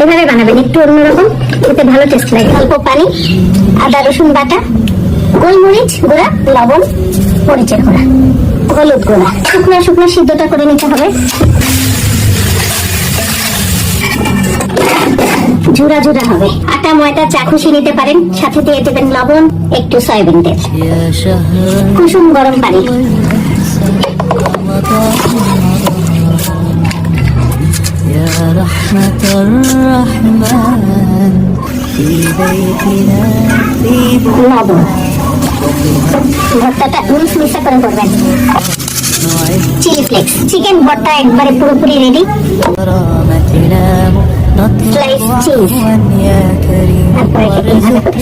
এভাবে বানাবেন, একটু অন্যরকম, এতে ভালো টেস্ট লাগে। অল্প পানি, আদা রসুন বাটা, গোলমরিচ গুঁড়া, লবণ, মরিচের গুঁড়া, হলুদ গুঁড়া। শুকনো শুকনো সিদ্ধটা করে নিতে হবে। ঝুরা ঝুরা হবে। আটা ময়দা চা খুশি নিতে পারেন, সাথে দিয়ে দেবেন লবণ, একটু সয়াবিন তেল, কুসুম গরম পানি। লবণ, ভর্তাটা মিশা করে করবেন। চিলি ফ্লেক্স, চিকেন ভর্তা একবারে পুরোপুরি রেডি। স্লাইস চিজ, তারপরে ভালো করে